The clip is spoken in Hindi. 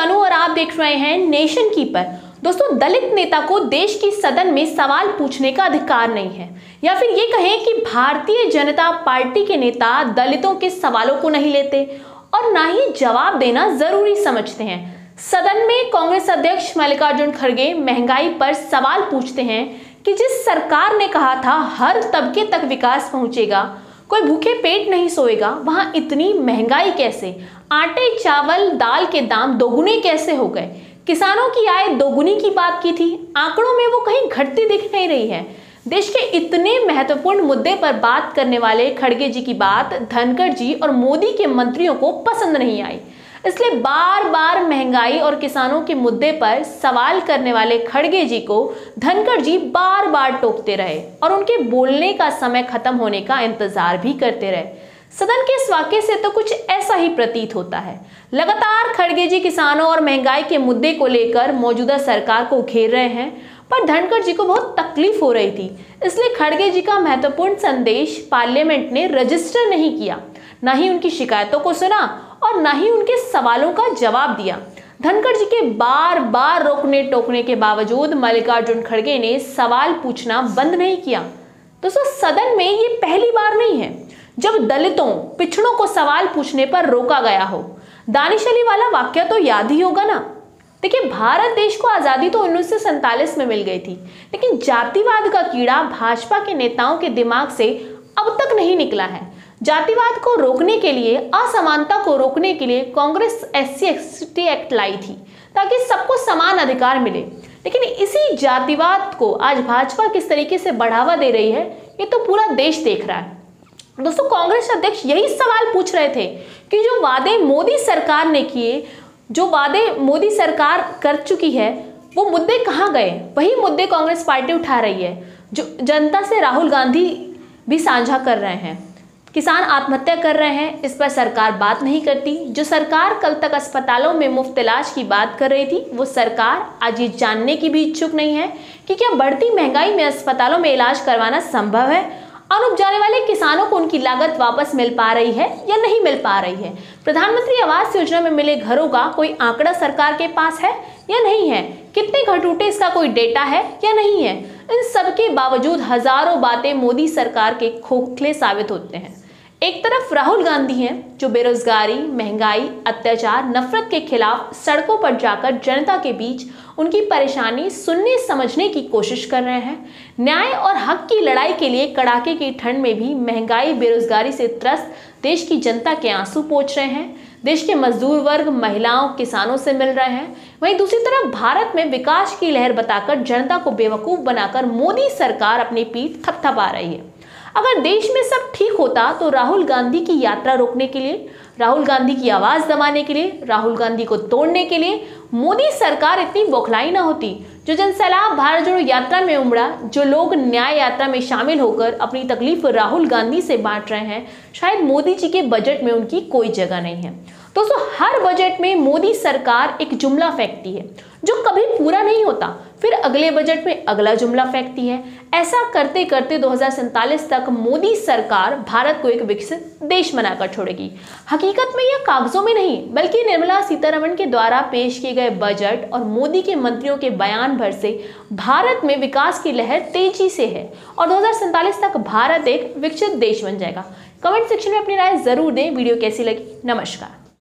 तनु और आप देख रहे हैं नेशन कीपर। दोस्तों, दलित नेता को देश की सदन में सवाल पूछने का अधिकार नहीं है, या फिर ये कहें कि भारतीय जनता पार्टी के नेता दलितों के सवालों को नहीं लेते और ना ही जवाब देना जरूरी समझते हैं। सदन में कांग्रेस अध्यक्ष मल्लिकार्जुन खड़गे महंगाई पर सवाल पूछते हैं कि जिस सरकार ने कहा था हर तबके तक विकास पहुंचेगा, कोई भूखे पेट नहीं सोएगा, वहां इतनी महंगाई कैसे? आटे चावल दाल के दाम दोगुने कैसे हो गए? किसानों की आय दोगुनी की बात की थी, आंकड़ों में वो कहीं घटती दिख नहीं रही है। देश के इतने महत्वपूर्ण मुद्दे पर बात करने वाले खड़गे जी की बात धनखड़ जी और मोदी के मंत्रियों को पसंद नहीं आई, इसलिए बार बार महंगाई और किसानों के मुद्दे पर सवाल करने वाले खड़गे जी को धनखड़ जी बार बार टोकते रहे और उनके बोलने का समय खत्म होने का इंतजार भी करते रहे। सदन के इस वाकये से तो कुछ ऐसा ही प्रतीत होता है। लगातार खड़गे जी किसानों और महंगाई के मुद्दे को लेकर मौजूदा सरकार को घेर रहे हैं, पर धनखड़ जी को बहुत तकलीफ हो रही थी, इसलिए खड़गे जी का महत्वपूर्ण संदेश पार्लियामेंट ने रजिस्टर नहीं किया, न ही उनकी शिकायतों को सुना और न ही उनके सवालों का जवाब दिया। धनखड़ जी के बार बार रोकने टोकने के बावजूद मल्लिकार्जुन खड़गे ने सवाल पूछना बंद नहीं किया। दोस्तों, सदन में ये पहली बार नहीं है जब दलितों पिछड़ों को सवाल पूछने पर रोका गया हो। दानिश अली वाला वाक्य तो याद ही होगा ना। देखिए, भारत देश को आजादी तो 1947 में मिल गई थी, लेकिन जातिवाद का कीड़ा भाजपा के नेताओं के दिमाग से अब तक नहीं निकला है। जातिवाद को रोकने के लिए, असमानता को रोकने के लिए कांग्रेस SC/ST एक्ट लाई थी ताकि सबको समान अधिकार मिले, लेकिन इसी जातिवाद को आज भाजपा किस तरीके से बढ़ावा दे रही है ये तो पूरा देश देख रहा है। दोस्तों, कांग्रेस अध्यक्ष यही सवाल पूछ रहे थे कि जो वादे मोदी सरकार ने किए, जो वादे मोदी सरकार कर चुकी है, वो मुद्दे कहाँ गए? वही मुद्दे कांग्रेस पार्टी उठा रही है, जो जनता से राहुल गांधी भी साझा कर रहे हैं। किसान आत्महत्या कर रहे हैं, इस पर सरकार बात नहीं करती। जो सरकार कल तक अस्पतालों में मुफ्त इलाज की बात कर रही थी, वो सरकार आज ये जानने की भी इच्छुक नहीं है कि क्या बढ़ती महंगाई में अस्पतालों में इलाज करवाना संभव है। अनुप जाने वाले किसानों को उनकी लागत वापस मिल पा रही है या नहीं मिल पा रही है। प्रधानमंत्री आवास योजना में मिले घरों का कोई आंकड़ा सरकार के पास है या नहीं है। कितने घर टूटे इसका कोई डेटा है या नहीं है। इन सब के बावजूद हजारों बातें मोदी सरकार के खोखले साबित होते हैं। एक तरफ राहुल गांधी हैं जो बेरोजगारी, महंगाई, अत्याचार, नफरत के खिलाफ सड़कों पर जाकर जनता के बीच उनकी परेशानी सुनने समझने की कोशिश कर रहे हैं। न्याय और हक की लड़ाई के लिए कड़ाके की ठंड में भी महंगाई, बेरोजगारी से त्रस्त देश की जनता के आंसू पोंछ रहे हैं। देश के मजदूर वर्ग, महिलाओं, किसानों से मिल रहे हैं। वहीं दूसरी तरफ भारत में विकास की लहर बताकर जनता को बेवकूफ बनाकर मोदी सरकार अपनी पीठ थपथपा रही है। अगर देश में सब ठीक होता तो राहुल गांधी की यात्रा रोकने के लिए, राहुल गांधी की आवाज दबाने के लिए, राहुल गांधी को तोड़ने के लिए मोदी सरकार इतनी बौखलाई ना होती। जो जनसैलाब भारत जोड़ो यात्रा में उमड़ा, जो लोग न्याय यात्रा में शामिल होकर अपनी तकलीफ राहुल गांधी से बांट रहे हैं, शायद मोदी जी के बजट में उनकी कोई जगह नहीं है। दोस्तों, हर बजट में मोदी सरकार एक जुमला फेंकती है जो कभी पूरा नहीं होता, फिर अगले बजट में अगला जुमला फेंकती है। ऐसा करते करते 2047 तक मोदी सरकार भारत को एक विकसित देश बनाकर छोड़ेगी। हकीकत में यह कागजों में नहीं, बल्कि निर्मला सीतारमण के द्वारा पेश किए गए बजट और मोदी के मंत्रियों के बयान भर से भारत में विकास की लहर तेजी से है और 2047 तक भारत एक विकसित देश बन जाएगा। कमेंट सेक्शन में अपनी राय जरूर दें। वीडियो कैसी लगी? नमस्कार।